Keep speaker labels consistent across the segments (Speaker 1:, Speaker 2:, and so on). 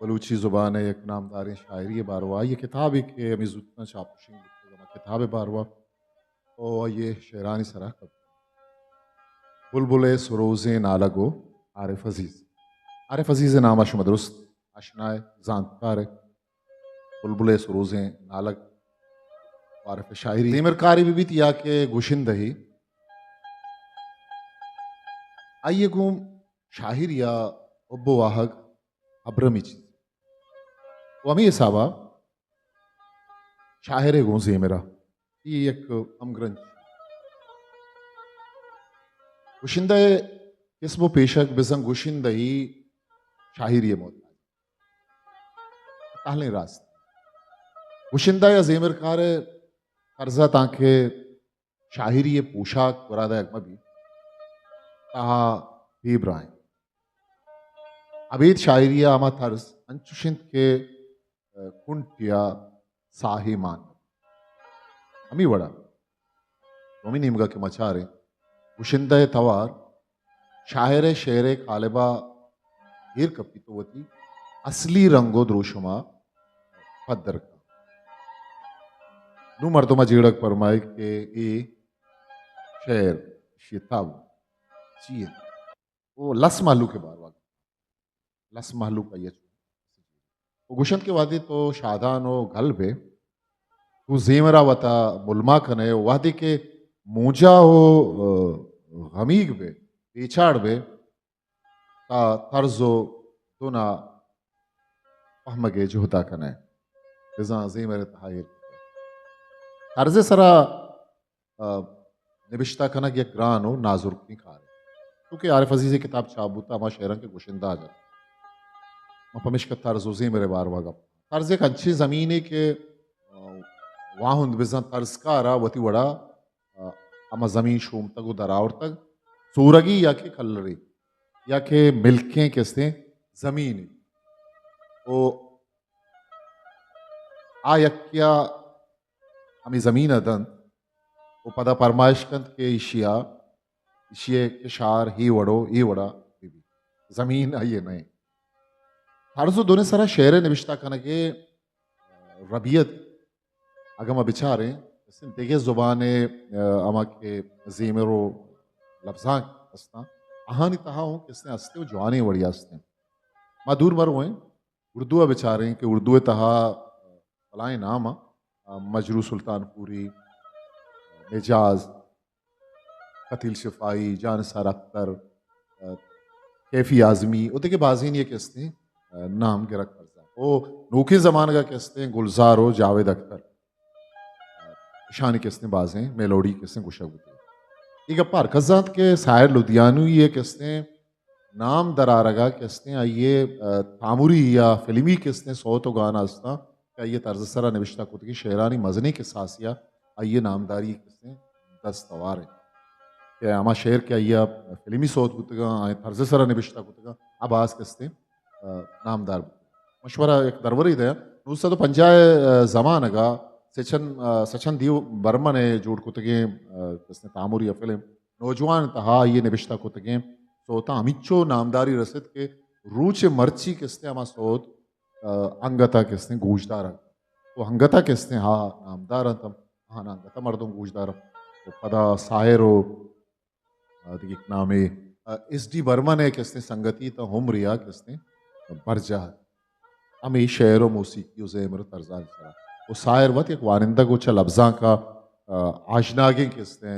Speaker 1: बलूची ज़ुबान एक नामदार शायरी बारवा ये किताब एक अमीज़ुतना शापुशिंग किताब बारवा और ये शेरानी सरा कब बुलबुले सरोज़े नालगो आरिफ अजीज़ नाम आशु मदरुस्त आशनाए जानकार बुलबुले सरोज़े नालग आरिफ शायरी ज़ेमरकारी भी तिया के गुशिंदही आइए गुम शाहिर या अब्बो वाहक अब्रमिची वमी साबा शाहिर गोंजे मेरा ये एक अमग्रंथ गुशिंदा किस्मो पेशक बिजंग गुशिंदा ही शाहिर ये मौत ताहले रास्त गुशिंदा या जेमरकार कर्जा ताके शाहिर ये पोशाक वरादा एक मबी ताहा बेब्राय अबीद शायरिया आमा तर्ज अंचुशिंद के कुंटिया साहिमान अमी वड़ा रोमी निमगा के मचारे गुशिंदा तवार शायर शेर कालिबा हीर कपितवती असली रंगो द्रोशमा पद्दर का नू मर्दमा जीड़क परमाई के ए शेर शिताब चीए वो लस मालू के बार वाग लस मालू का ये वो गुशन के वादे तो शादान हो गल बे तू जेमरा वता मुलमा कने वादे के मूजा हो गमीग बे पेचाड़ बे ता तर्जो दोना पहमगे जो होता कने बिजा जेमरे तहायर तर्जे सरा निबिश्ता कना के ग्रान हो नाजुर की खारे क्योंकि आरिफ अजीज़ किताब चाबूता मा शेरन के गुशिंदा आ जाता मपमिश का तर्जुज़ी मेरे बार वागा तर्ज एक अच्छी ज़मीने के वाहुंद बिज़ा तर्ज का रा वती वड़ा अमा ज़मीन शूम तक उदरावर तक सूरगी या के कलरी या के मिल्कें किसने ज़मीन ओ आ यक्या हमें ज़मीन अदन वो पदा परमाइशकंत के इशिया इशिये के शार ही वड़ो ये वड़ा ज़मीन आइए नहीं हर्जो दोने सारा शेर निविश्ता कनके रबियत अगम बिचारे देगे जुबान अमा के जीमेरो लफ्जा अस्ता अहानी तहा हूँ किसने अस्ते वो जवानी वड़ी अस्ते मादूर मर हुए उर्दू बिचारे कि उर्दू तहा फलाए नाम मजरू सुल्तानपुरी एजाज कतील शिफाई जानसार अख्तर कैफी आजमी वो देखे बाजीन ये किसने नाम के रख ओ नोखे ज़मान का किसने गुलजार हो जावेद अख्तर शानी किसने बाजें मेलोडी किसने गुशा एक अपार कजात के सायर लुधियानू ये किसने नाम दरारगा किसने आइए तामुरी या फिल्मी किसने सौ तो गाना अस्ता क्या ये तर्ज सरा निविश्ता कुत की शेरानी मजनी के सासिया आइए नामदारी किसने दस्तवार है क्या आमा शेर क्या ये फिल्मी सौत कुतगा आए तर्ज सरा निविश्ता कुतगा अब आज किसने नामदार मशवरा एक दरवरी दे दूसरा तो पंजाय जमान का सचन दीव बर्मा ने जोड़ कुतगे किसने तामुर या फिल्म नौजवान तहा ये निविश्ता कुतगे सोता अमिचो नामदारी रसद के रूच मर्ची किसने अमा सोत अंगता किसने गूजदार तो अंगता किसने हाँ नामदार तम हाँ अंगता मर्दों गूजदार तो पदा सायरो नामे एस डी बर्मा ने किसने संगति तो हम रिया किसने बरजा अमी शेर मौसीकी ज़ेमर तर्जान सरा वो सायर वत एक वानिंदा को चल अब्जा का आशनागे किसने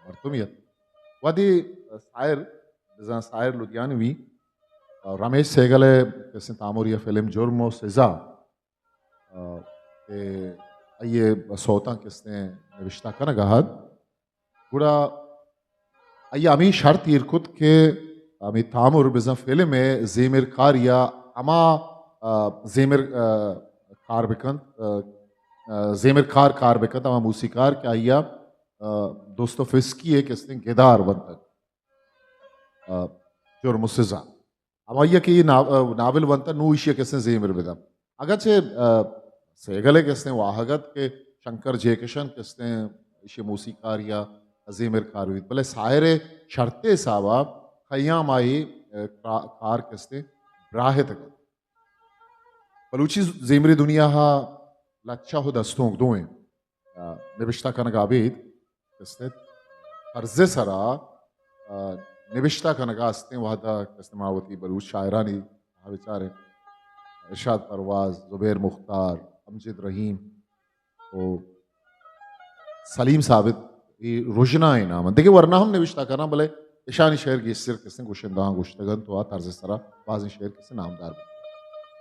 Speaker 1: मरतुमियत वदी सायर बिज़ा सायर लुधियानवी रमेश सेगले किसने तामुरिया फिल्म जुर्म सज़ा ये सोता किसने निविश्ता का नगाहद गुड़ा ये अमी शर्त इरकुत के अमी तामुर बिज़ा फिल्म में ज़ेमर कारिया अमा ज़ेमर कार बिकंत ज़ेमर कार बिकंत अमा मूसीकार क्या आइया दोस्तों फिस्की है किसने गेदार बनता जो मुस्ज़ा अमा ये कि नावल बनता नू इशिया किसने ज़ेमर बिदा अगरचे Segale kiste wahagat ke Shankar Jaikishan kiste işi musikar ya Azimir Karvit. Bale saire şartte sava khayyam आई car kiste brahit. Baluchi zemri dunia ha lacha ho daston gdoen. Nebishta kanag abid kiste arze sara nebishta kanag aste wahda kiste mawati baluch shairani ha bichare इरशाद परवाज जुबैर मुख्तार अमजद रहीम तो सलीम साबित ये रोशना इनाम देखिए वरना हम नविश्ता करना भले ईशानी शहर की सिर किसने गुशिंदा गुश्तगन तो तर्ज सरा बाजी शहर किसने नामदार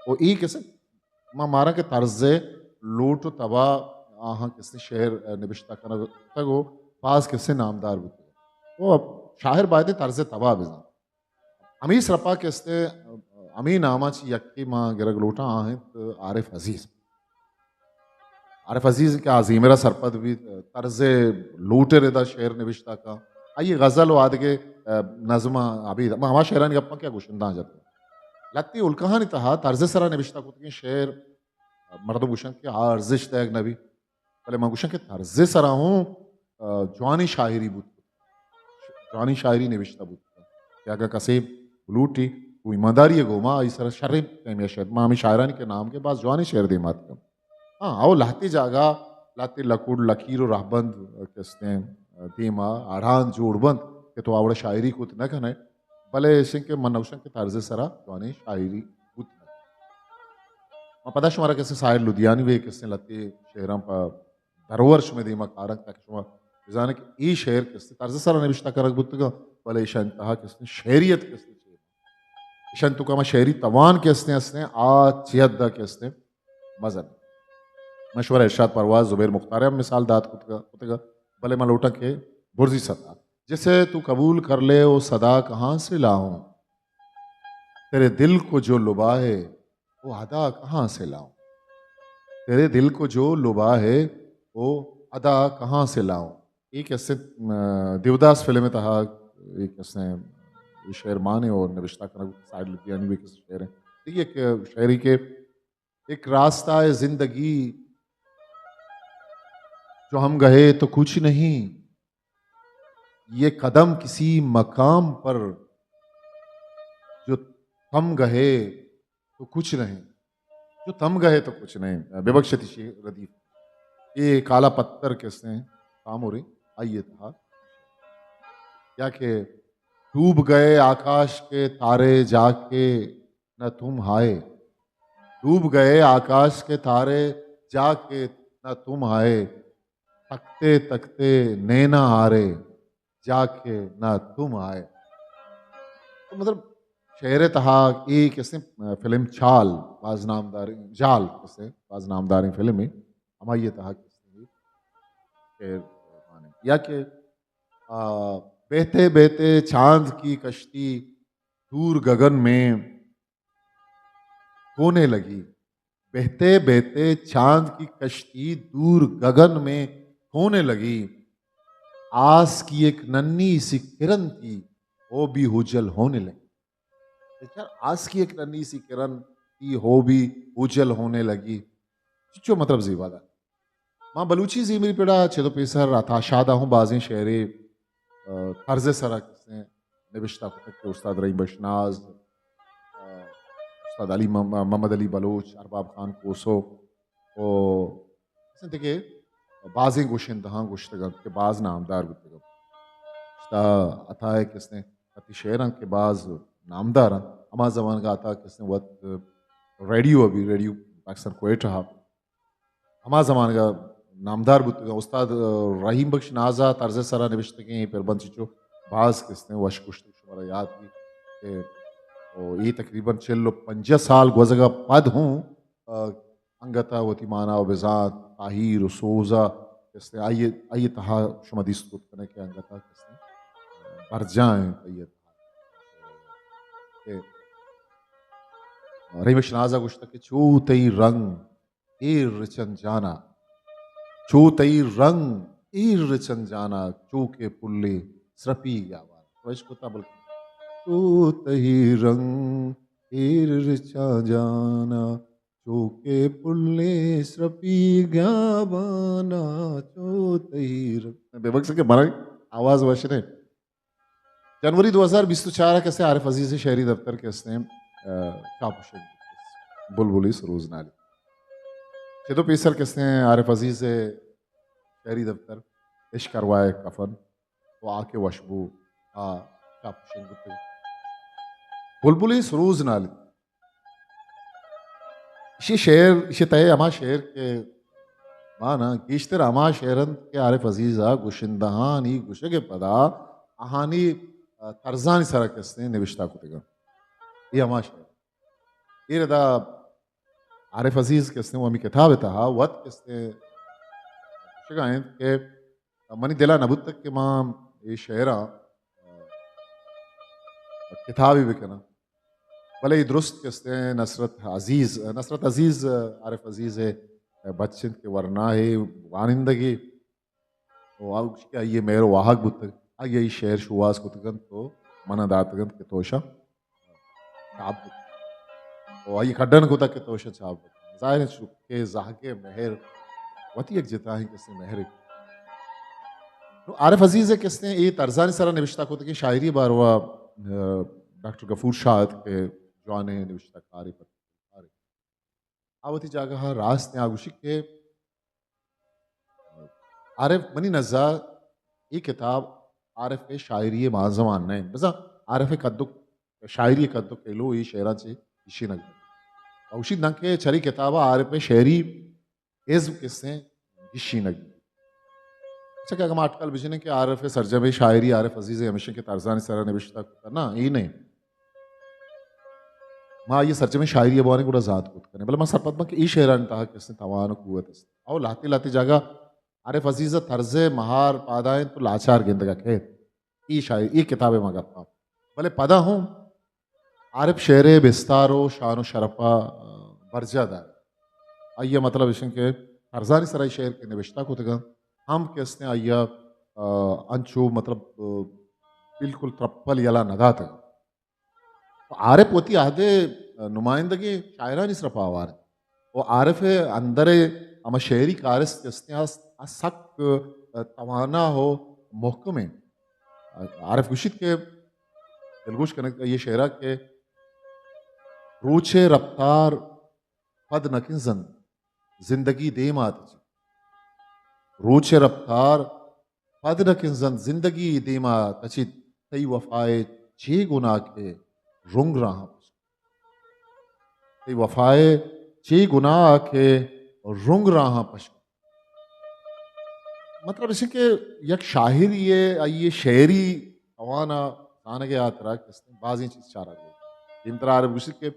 Speaker 1: वो ई किसे मारा के तर्ज लूट तबा आहा किसने शहर नविश्ता करना तगो बाज किसने नामदार वो शाहिर बायदे तर्ज तबा बिजा अमीस रपा किसने अमी नामाची यक्की माँ गिरग लोटा आहेत आरिफ अजीज के आजीमेरा सरपद भी तर्ज लूटे रेदा शेर निविश्ता का आइए गजल व आदगे नज़मा अभी हमा शेरानी अपना क्या गुशिंदा जाते लत्ती उल्कहानी तहा तर्ज सरा निविश्ता को कि शेर मर्द गुशन के आर्जिश तैग नबी पहले मैं गुशन के तर्ज सरा हूँ जवानी शायरी बुत जवानी शायरी निविश्ता बुत क्या का कसीब लूटी वो ईमानदारी है गोमा इस तरह शर्म कैमिया शेर मामी शायरानी के नाम के बाद जवानी शेर दे मात कम हाँ आओ लाती जागा लाती लकुड़ लकीर और राहबंद किसने दीमा आढ़ान जोड़बंद के तो आवड़ शायरी को न कहने भले सिंह के मनौशन के तर्ज सरा जवानी शायरी बुत मैं पता शुमारा कैसे साहिर लुधियानी वे किसने लती शेरम पर दरवर्ष में दीमा कारक तक शुमा जाने कि ई शेर किसने तर्ज सरा निविश्ता करक बुत का भले ईशान तहा किसने शेरियत किसने ईशान तुका मा शेरी तवान किसने असने आ चियद्दा किसने मजन मशवरा इरशाद परवाज जुबैर मुख्तार मिसाल दात कुतगा भले मलोटा के बुर्जी सदा जिसे तू कबूल कर ले वो सदा कहाँ से लाऊं तेरे दिल को जो लुबा है वो अदा कहाँ से लाऊं तेरे दिल को जो लुबा है वो अदा कहाँ से लाऊं एक ऐसे देवदास फिल्म में था एक ऐसे शेर माने और नविश्ता करना साइड लुधियानी भी किस शेर है देखिए एक शायरी के एक रास्ता है जिंदगी जो हम गए तो कुछ नहीं ये कदम किसी मकाम पर जो थम गए तो कुछ नहीं जो थम गए तो कुछ नहीं बेबख्शती शेर रदीफ ये काला पत्थर किसने काम हो रही आइए था क्या के डूब गए आकाश के तारे जाके न तुम आए डूब गए आकाश के तारे जाके न तुम आए तकते तकते नैना हारे जाके ना तुम आए तो मतलब शेर तहा एक किसने फिल्म छाल बाज नामदारी जाल किसने बाज नामदारी फिल्म में हमारे ये तहा किसने शेर माने या कि बहते बहते चांद की कश्ती दूर गगन में खोने लगी बहते बहते चांद की कश्ती दूर गगन में होने लगी आस की एक नन्ही सी किरण थी वो भी उजल होने लगी यार आस की एक नन्ही सी किरण थी हो भी उजल होने लगी जो मतलब जीवादा माँ बलूची जी मेरी पेड़ा चेतो पेसर अताशादा हूँ बाजें शेरे तर्ज सरा किसने निविश्ता को तक के उस्ताद रही बशनाज उस्ताद अली मोहम्मद अली बलोच अरबाब खान कोसो ओ देखिए बाज़ गुशिंदहाँ गुश्तगम के बाज़ नामदार गुतगम अता है किसने अति शेरन के बाज़ नामदार अमा जमान का आता किसने वक्त रेडियो अभी रेडियो अक्सर कोएट रहा अमा जमान का नामदार गुतगम उस्ताद रहीम बख्श नाजा तर्ज सरा निविश्त के फिर बंद चिचो बाज़ किसने वश गुश्त शुमारा याद की ये तकरीबन 5 साल गुजगा पद हूँ अंगता होती माना व बिजात ताहिर सोजा किसने आइए आइए तहा शुमदीस को करने के अंगता किसने भर जाए आइए रही शनाजा गुश्त के चो तई रंग एर रिचन जाना चो तई रंग एर रिचन जाना चो के पुल्ले स्रपी यावा तो इसको तबल चो तई रंग एर रिचा जाना चोके पुल्ले स्रपी ग्याबाना चोतईर बेबक से के मरा आवाज वशने जनवरी 2024 कैसे आरिफ अजीज शहरी दफ्तर के इसने बुलबुली सरूज नाली चेतो पीसर किसने आरिफ अजीज शहरी दफ्तर इश करवाए कफन तो आके वशबू आ कापुशन बुलबुली सरूज नाली इसी शेर इसी तय अमा शेर के माना गीश्तर अमा शेरन के आरिफ अजीजा गुशिंदहानी गुशगे पदा आहानी तर्जानी सरा किसने निविश्ता कुतेगा ये अमा शेर ये रदा आरिफ अजीज किसने वो अमी किताब था वत किसने शगाएं के मनी दिला नबुत तक के मां ये शेरा किताबी बिकना भले ही दुरुस्त किसने नसरत अजीज आरिफ अजीज है बच्चन के वरना है वानिंदगी तो क्या ये मेरो वाहक बुत आगे ये शेर शुवास कुतगन तो मना दातगन के तोशा ताब तो आई खड्डन कुता के तोशा चाब जाहिर के जाहके मेहर वती एक जिता है किसने मेहर तो आरिफ अजीज है किसने ये तर्जानी सरा निविश्ता को कि शायरी बार हुआ डॉक्टर गफूर शाह के जवाने निविश्ता कारी पर आवती जागा रास्त ने आगुशी के आरिफ मनी नज़ा ये किताब आरिफ शायरी माजमान नहीं बस आरिफ कद्दुक शायरी कद्दुक के लो ये शेरा से इशी नग औशी नग के चरी किताब आरिफ शेरी इज़्म किसने इशी नग अच्छा क्या आटकल बिजने के आरिफ सरजम शायरी आरिफ अजीज हमेशा के तर्जानी सरा निविश्ता करना ये नहीं माँ ये सरजम शायरी बाने गुड़ा जात कुत करने भले माँ सरपत में कि ई शेरा तहा किसने तवान कुवत और लाती लाती जागा आरिफ अजीज तर्जे महार पादाएं तो लाचार गिंदगा के ई शायरी ये किताबें मगता भले पदा हूँ आरिफ शेरे बिस्तारो शान शरफा बरजादार आइया मतलब इशन के तर्जानी सराई शेर के निविश्ता कुतगा हम किसने आइया अंचो मतलब बिल्कुल त्रप्पल यला नदा तक आरिफ होती आधे नुमाइंदगी शायरा नहीं सिर्फ आवार वो आरिफ अंदर अमा शेरी कारस किसने सक तवाना हो मोहकम है आरिफ गुशित के दिलगुश कनेक्ट ये शेरा के रूचे रफ्तार पद नकिंजन जिंदगी देम आती रूचे रफ्तार पद नकिंजन जिंदगी देमा तचित तई वफाए चे गुना के रुंग रहा तई वफाए चे गुना के रुंग रहा पश मतलब इसे के यक शाहिर ये शेरी अवाना आने के आतरा किसने बाजी चीज चारा गई इंतरार गुस्से के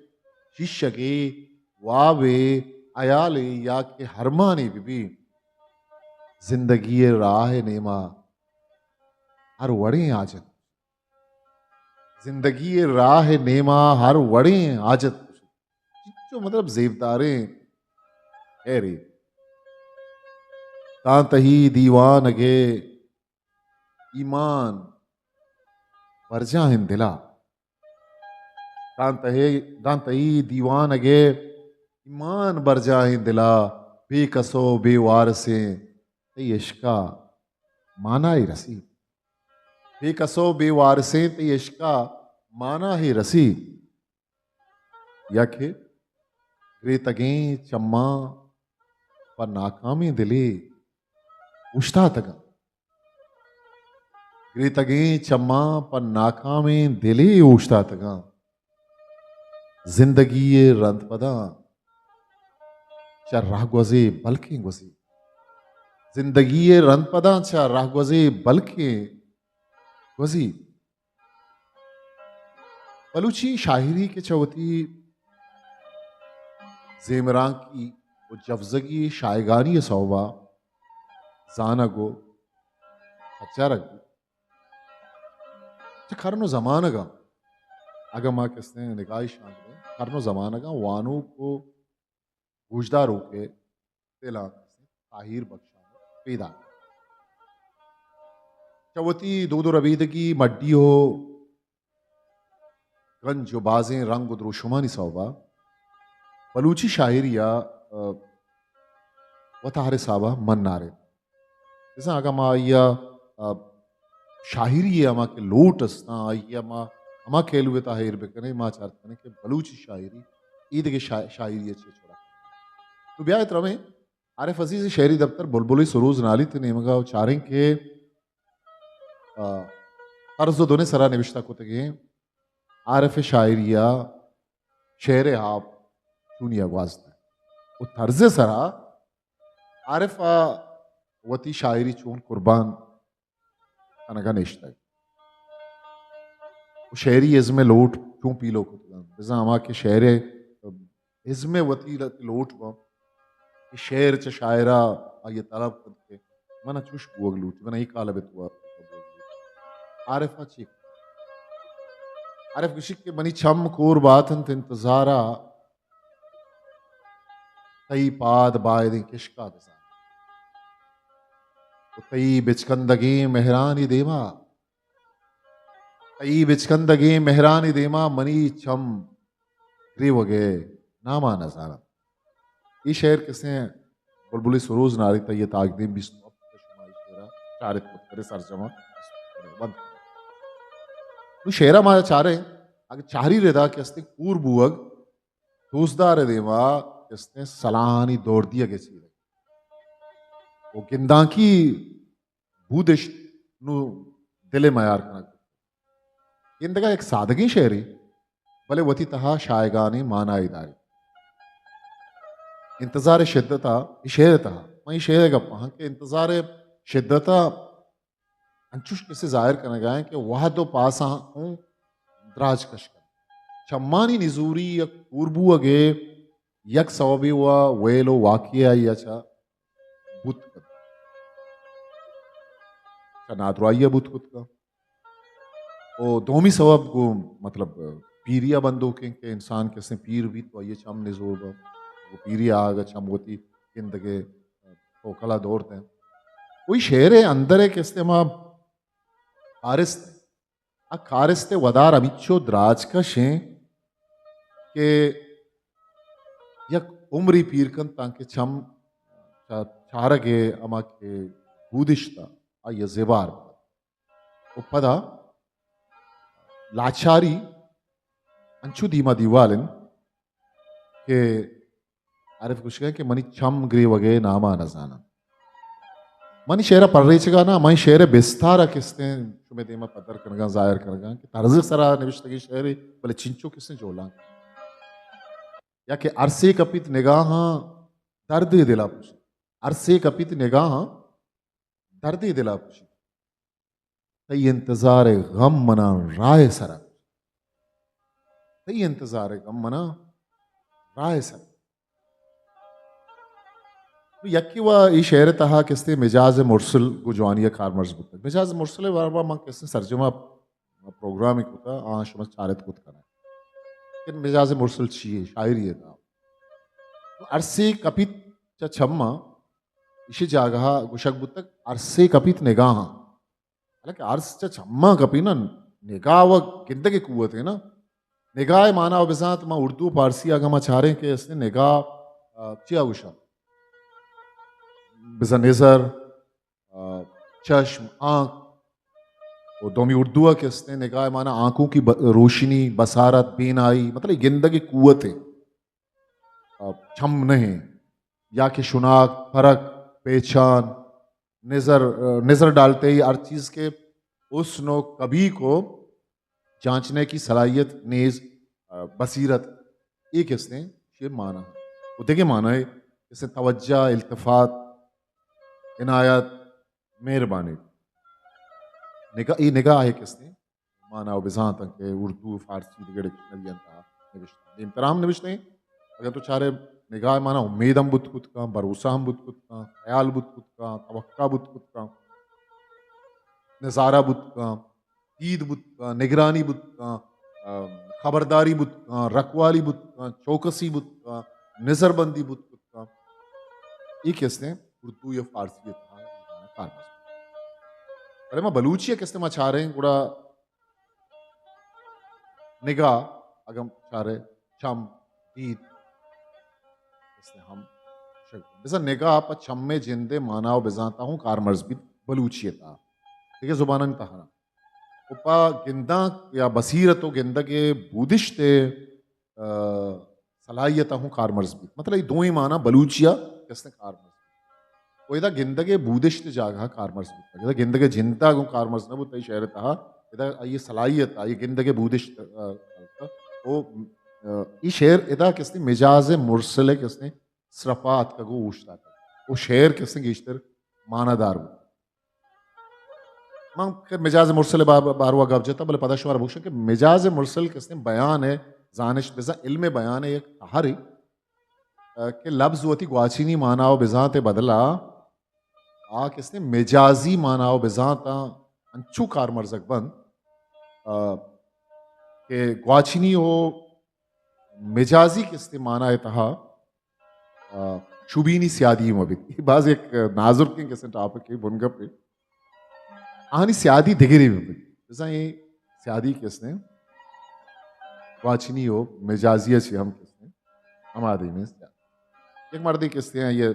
Speaker 1: शिष्य के वावे अयाले या के हरमानी बीबी जिंदगी राह नेमा हर वड़े आजत जिंदगी राह नेमा हर वड़े आजत जो मतलब जेबदारे है रे तांतही दीवान गे ईमान वर्जा हिन दिला दांतही दीवान गे ईमान बरजा हिन दिला बेकसो बेवार से ते इश्का माना ही रसी बेकसो बेवार से ते इश्का माना ही रसी यखे रेतगे चम्मा पर नाकामी दिले उश्ता तगा रेतगे चम्मा पर नाकामी दिले उश्ता तगा जिंदगी रंत पदा चा राह गुज़े बल्कि गुज़ी जिंदगी रंत पदा चा राह गुज़े बल्कि गुज़ी बलूची शायरी के चौथी जेमरां की वो जफ्जगी शायगानी सौबा जाना गो अच्छा रख खरनो जमाना का अगर माँ किसने निकाह शान में खरनो जमाना का वानों को गुजदार होके तेला ताहिर बख्शा पैदा चवती दो रबीदगी मड्डी हो गंज जो बाजें रंग द्रोशुमानी सौबा बलूची शायरिया वतारे साबा मन नारे जैसा आगा मा या शाहिरी अमा के लोट असना या मा अमा केलुए ताहिर बेकने मा चाहते हैं कि बलूची शायरी ईद के शायरी अच्छे छोड़ा तो ब्याह तरमे आरिफ अजीज शहरी दफ्तर बुलबुली सरोज नाली थे नेमगा चारें के अर्ज दोने सरा निविश्ता को तगे आरिफ शायरिया शेर आप चूनी आवाज वो तर्ज सरा आरिफ वती शायरी चून कुर्बान अनगा नेश्ता शेरी इज़्मे लोट चूं पीलो को जैसा हमा के शेरे इज़्मे वती लोट बा शेर च शायरा ये तलब करके मना चुश बुअग लूट मना ही काला बेतुआ आरिफ अच्छी आरिफ किसी के मनी छम कोर बातन ते इंतजारा तई पाद बायद किशका दसा तई बिचकंदगी मेहरानी देमा तई बिचकंदगी मेहरानी देमा मनी छम ग्रीवगे नामा नजारा ये शेर किसने बुलबुली सरोज नारी तय ताकदीम भी चारित करे सरजमा बंद तू शेरा मा चारे आगे चारी रेदा किसने कूर बुअग दोस्तार देवा किसने सलानी दौड़ दिया के चीज वो गिंदा की भूदेश नु दिले मयार करना गिंदगा एक सादगी शेरी भले वती तहा शायगानी माना इदारी इंतजार शिद्दता शेरता वही शेर गप्पा के इंतजार शिद्दता अंचुश किसे जाहिर करने गए कि वह तो पास हूँ द्राज कश कर चम्मानी निजूरी या पूर्बू अगे यक सवबी हुआ वेलो वाकिया या चा बुत का नादुराइया बुत खुद का ओ दोमी सवब को मतलब पीरिया बंदो के इंसान कैसे पीर भी तो ये चम निजूर बा वो पीरी आग चमोती जिंदगे तो कला दौड़ते हैं कोई शेर है अंदर है किसने माँ कारिस्त आ कारिस्ते वदार अमिच्छो द्राज का शें के यक उम्री पीरकन ताकि छम चारगे अमा के भूदिश्ता आ ये जेबार वो पदा लाचारी अंशु धीमा दीवालन के आरिफ कुछ कहे कि मनी छम ग्रे वगे नामा नजाना मनी शेरा पढ़ रही चगा ना मई शेर बिस्तारा किसने तुम्हें देमा पदर करगा जाहिर करगा कि तर्ज सरा निविश्त की शेर बोले चिंचो किसने जोला या कि अरसे कपित निगाह दर्द दिला पूछी अरसे कपित निगाह दर्द दिला पूछी तई इंतजार गम मना राय सरा तई इंतजार गम मना राय सरा यकी व ई शेर तहा किसते मिजाज मुरसल गुजवानिया खार मर्ज बुत मिजाज मुरसल वारबा मां किसने सर्जमा प्रोग्राम एक होता आश मस चारत कुत करा कि मिजाज मुरसल चाहिए शायरी है था अरसे कपित च छम्मा इसे जागह गुशक बुत अरसे कपित निगाह हालांकि अर्स च छम्मा कपी ना निगाह व गिंद की कुवत है ना निगाह माना बिसात मां उर्दू फारसी आगा मां चारे के इसने निगाह चिया गुशा बिजा नजर चश्म आंख वो दोमी उर्दू के इसने निगाह माना आंखों की रोशनी बसारत बीनाई मतलब गिंदगी कुवत है छम नहीं या कि शुनाक फर्क पहचान नजर डालते ही हर चीज के उस नो कभी को जांचने की सलाहियत नेज बसीरत एक इसने ये माना है वो देखिए माना है इसने तवज्जा इल्तफात इनायत मेहरबानी निगाह ये निगाह है किसने माना बिजा तक के उर्दू फारसी डिगड़े डिक्शनरी इम्तराम निविश्ते अगर तो चारे निगाह माना उम्मीद हम बुत खुद का भरोसा हम बुत खुद का ख्याल बुत खुद का तवक्का बुत खुद का नज़ारा बुत का ईद बुत का निगरानी बुत का खबरदारी बुत का रखवाली बुत का चौकसी बुत का नजरबंदी बुत खुद का ये किसने उर्दू या फारसी था अरे मैं बलूची है किसने मैं चाह रहे हैं गुड़ा निगाह अगम चाह रहे शम ईद इसने हम mesela nega pa çamme cinde manav bezanta hूँ कारमर्ज भी बलूचियता ठीक है जुबानन तहरा उपा गिंदा या बसीरत गिंदा के बूदिश्ते सलाहियत हूँ कारमर्ज भी मतलब ये दो ही माना बलूचिया किसने कारमर्ज वो इधर गिंदगे बूदिश्त जागा कारमर्ज भी इधर गिंदगे जिंदा को कारमर्ज ना बुता शहर तहा इधर ये सलाहियत ये गिंदगे बूदिश्त वो ये शेर इधर किसने मिजाज मुरसले किसने स्रफात का गो उश्ता वो शेर किसने गिश्तर मानादार man ke mecaz mursal barwa gavjeta bale padaşvar bukşa ke mecaz mursal kisne beyan hai zanish biza ilme beyan hai ek tahari ke lafz wati gwachini manao bizate badala a kisne mejazi manao bizata anchu kar marzak band ke gwachini ho mejazi kisne mana hai taha shubini siyadi mabit baz ek nazur ke kisne topic ke bunga pe Ani siyadi digiri mi? Mesela ये siyadi किसने वाचनी हो मिजाजिया से हम किसने हम आदमी में एक मर्दी किसने हैं ये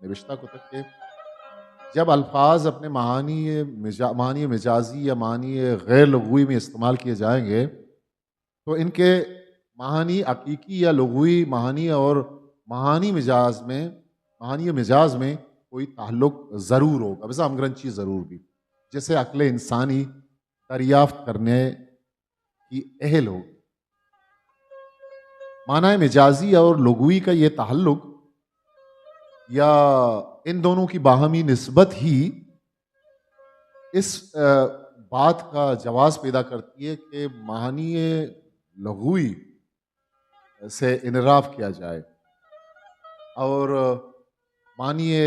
Speaker 1: निविष्टा को तक के जब अल्फाज अपने मानी मिजाजी या मानी गैर लगुई में इस्तेमाल किए जाएंगे तो इनके मानी हकीकी या लगुई मानी और मानी मिजाज में कोई ताल्लुक ज़रूर होगा वैसा अमग्रंची ज़रूर भी जैसे अक्ल इंसानी दरियाफ्त करने की अहल हो माना मिजाजी और लगुई का ये ताल्लुक या इन दोनों की बाहमी निस्बत ही इस बात का जवाब पैदा करती है कि मानी लगुई से इनराफ किया जाए और मानिए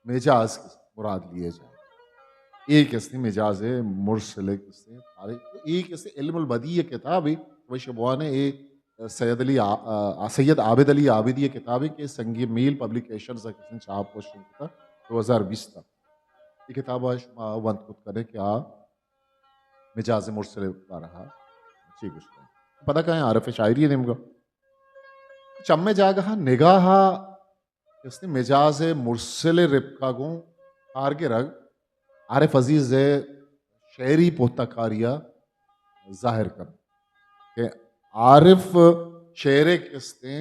Speaker 1: मिजाज मुराद लिए जाए एक इसने मिजाज मुरसल एक इसने इल्मुल बदी किताब है वशबुआ ने एक सैयद आबिद अली आबिदी ये किताब है कि संगी मील पब्लिकेशन किसने छाप क्वेश्चन था 2020 था ये किताब वंत खुद करें क्या मिजाज मुरसल का रहा ठीक है पता कहें आरफ शायरी है निमगा चम्मे जागा निगाह इसने मिजाज मुरसल रिबका गो आर के रग आरिफ अजीज है शेरी पोताकारिया जाहिर कर के आरिफ शेरे किसने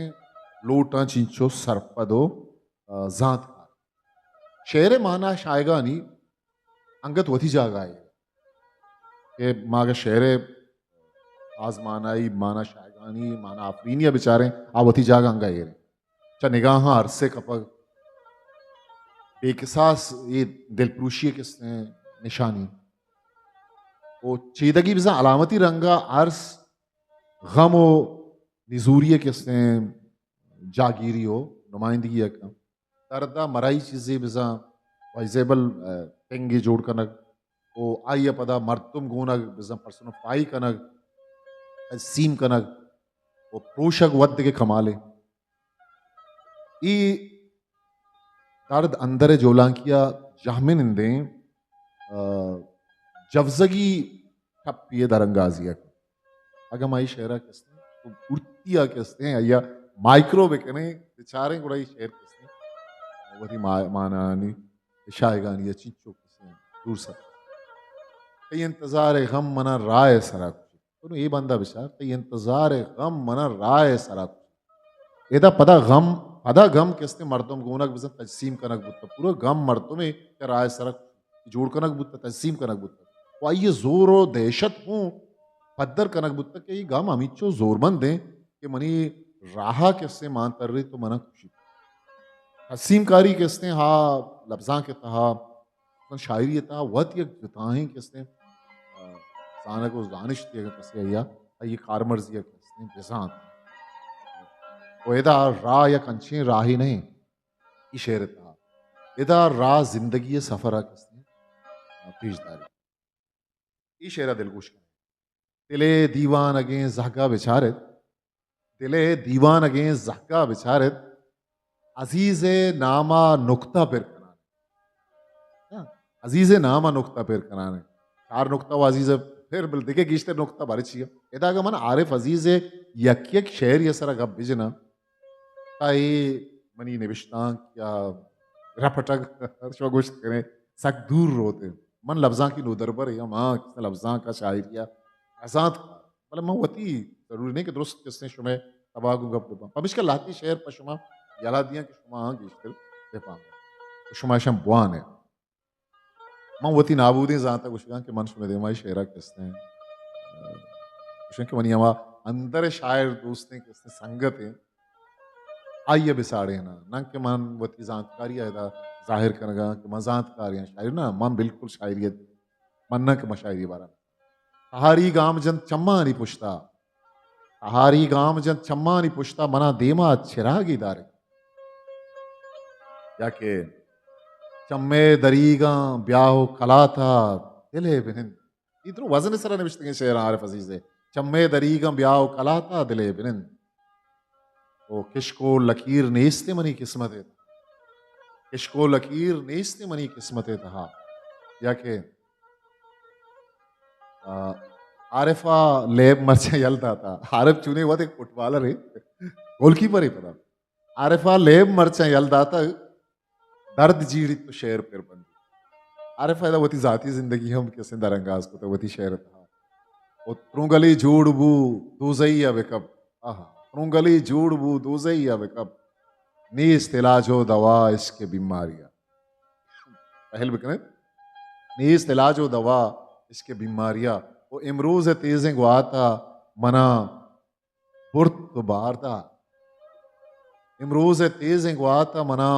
Speaker 1: लोटा चिंचो सरपदो जात शेरे माना शायगानी अंगत वथी जागा है के मागा शेरे आजमानाई माना शायगानी माना आफरीनिया बेचारे आ वथी जागा अंगा ये चा निगाह अरसे कपग बेकसास ये दिलप्रूशी किसने निशानी वो चीदगी बिजा अलामती रंगा अर्स गम व निजूरिय किसने जागीरी हो नुमाइंदगी का दर्दा मराई चीज़ें बिजा वाइजेबल टेंगे जोड़ कनक वो आइया पदा मर्तुम गोनक बिजा पर्सनफाई कनक सीम कनक वो प्रोशक वद के कमाले ई दर्द अंदर जोलांकिया जहमिन इंदे जवजगी ठप्पिए दरंगाजिया अगर माई शेरा किसने तो उर्तिया किसने या माइक्रो बेकने बेचारे गुड़ा ही शेर किसने वही मानानी शायगानी या चिंचो किसने दूर सा कई इंतजार गम मना राय सरा तो ये बंदा बेचार कई इंतजार गम मना राय सरा एदा पदा गम किसने मर्दम गोनक बिजन तजसीम कनक बुत्ता पूरा गम मर्दों में क्या राय सरक जोड़ कनक बुत्ता तजसीम कनक बुत्ता वो आइए जोर और दहशत हूँ पद्दर कनक बुत्ता के ये गम अमीचो जोरबंद हैं कि मनी राहा किसने मान तर रही तो मना खुशी तजसीम कारी किसने हा लफ्जा के तहा शायरी तहा वत ये जताएं किसने जाना को जानिश दिया कसे या ये कारमर्जिया किसने बेजान वेदा रा या कंचे राही नहीं इशेर था इदा रा जिंदगी सफरा किसने पीछदारी इशेरा दिलगुश दिले दीवान अगे जहका बेचारत दिले दीवान अगे जहका बेचारत अजीज नामा नुक्ता पर कराने अजीज नामा नुक्ता पर कराने चार नुक्ता वो अजीज फिर बिल दिखे गिश्ते नुक्ता बारिश इदा का मन आरिफ अजीज यक यक शेर ये सरा गप बिजना ताई मनी निविश्तांक या रपटक शो गोश्त करें सक दूर रोते मन लफ्ज़ां की नूदरबर या माँ किसने लफ्ज़ां का शायरिया आजाद मतलब मैं वती जरूरी नहीं कि दुरुस्त किसने शुमे तबागु गप पमिश का लाती शेर पशुमा याला दिया कि शुमा गिश्तिल बेपाम शुमा शम बुआन है मैं वती नाबूदी जाता कुछ कि मन शुमे देमाई शेरा किसने कुछ कि मनी हमा अंदर शायर दोस्तें किसने संगत है आइए बिसाड़े ना नंग के मन वती जानकारी है जाहिर करगा कि मैं जानकारी है शायर ना मन बिल्कुल शायरियत मन्ना के मशायरी बारा तहारी गाम जन चम्मा नहीं पुछता तहारी गाम जन चम्मा नहीं पुछता मना देमा चिरागी दारे या के चम्मे दरीगा ब्याह कला था दिले बिनिन इधर वजन सरा निविष्ट के शेर आरिफ अजीज है चम्मे दरीगा ब्याह कला था दिले बिनिन तो किशको लकीर नेस्ते मनी किस्मत है किशको लकीर नेस्ते मनी किस्मत है तहा या के आरिफा लेब मर्चे यलता था आरिफ चुने हुआ एक फुटबॉलर है गोलकीपर ही पता आरिफा लेब मर्चे यलता था दर्द जीड़ी तो शेर फिर बंदी आरिफा इधर वती जाती जिंदगी हम कैसे दरंगाज को तो वती शेर था वो त्रुंगली जूड़ बू दूजैया बेकब आहा त्रुंगली जूड़ बू दूजैया बेकब नीस तिलाजो दवा इसके बीमारियां पहल बिकने नीस तिलाजो दवा इसके बीमारियां वो इमरूज तेजें गुआता मना बुर्त बारदा इमरूज तेजें गुआता मना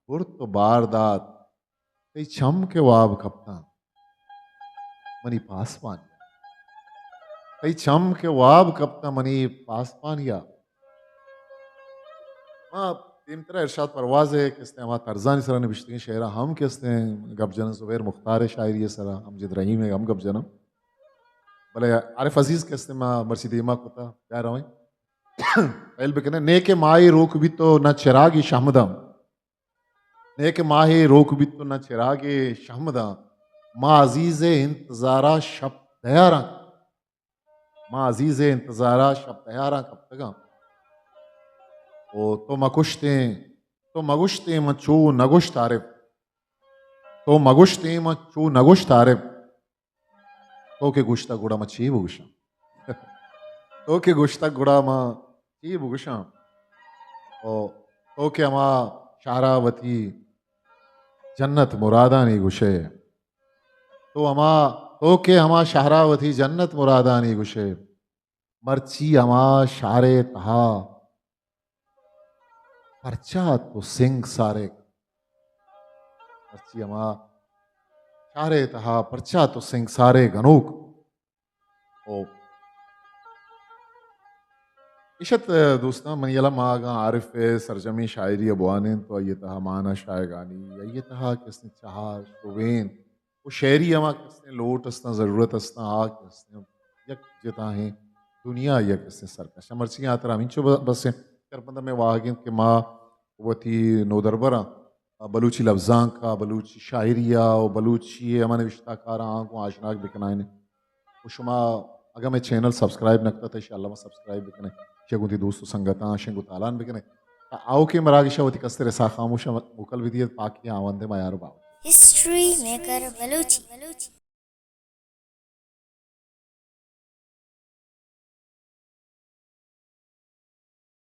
Speaker 1: बुर्त बारदात कई छम के वाब खपता मनी पासवान कई छम के वाब कपता मनी पासवानिया हाँ तीन तरह इरशाद परवाज है किसने हमारा तर्जानी सरा निबिश्ती शेरा हम किसने गबजन जुबैर मुख्तार शायरी सरा हम जिद रहीम है हम गबजनम भले आरिफ अजीज किसने माँ मर्सिदीमा कोता क्या रहा है पहल बिकने ने के माई रोक भी तो न चिरागी शामदम ने के माही रोक भी तो न चिरागे शामदा माँ अजीज इंतजारा शब दयारा माँ अजीज इंतजारा शब दयारा कब तक तो मगुश्ते मचू नगुश तारिफ तो मगुश्ते मचू नगुश तारिफ तो के गुश्ता गुड़ा मची बुगुशा तो के गुश्ता गुड़ा मा ची बुगुशा तो के अमा शारावती जन्नत मुरादा नहीं गुशे तो अमा तो के हमा शारावती जन्नत मुरादा नहीं गुशे मर्ची अमा शारे तहा परचा तो सिंह सारे परची अमा शारे तहा परचा तो सिंह सारे गनूक ओ इशत दोस्ता मन यला मागा आरिफ सरजमी शायरी अबवान तो ये तहा माना शायगानी ये तहा किसने चाहा शुवेन वो शेरी अमा किसने लोट अस्ता ज़रूरत अस्ता आ किसने यक जिता है दुनिया या किसने सरकश मर्ची आतरा मिंचो बस करपंदा में वागिन के माँ वती नोदरबरा बलूची लफ्जां का बलूची शायरिया और बलूची अमाने विश्ता कारा आंखों आशनाक बिकनाइन उशमा अगर मैं चैनल सब्सक्राइब नकता था इंशाल्लाह मैं सब्सक्राइब बिकने शेगुंती दोस्तों संगता शेगु तालान बिकने आओ के मरागिशा वती कस्ते रसा खामोशा मुकल विदियत पाकी आवंदे मायार बाव
Speaker 2: History Maker Baluchi.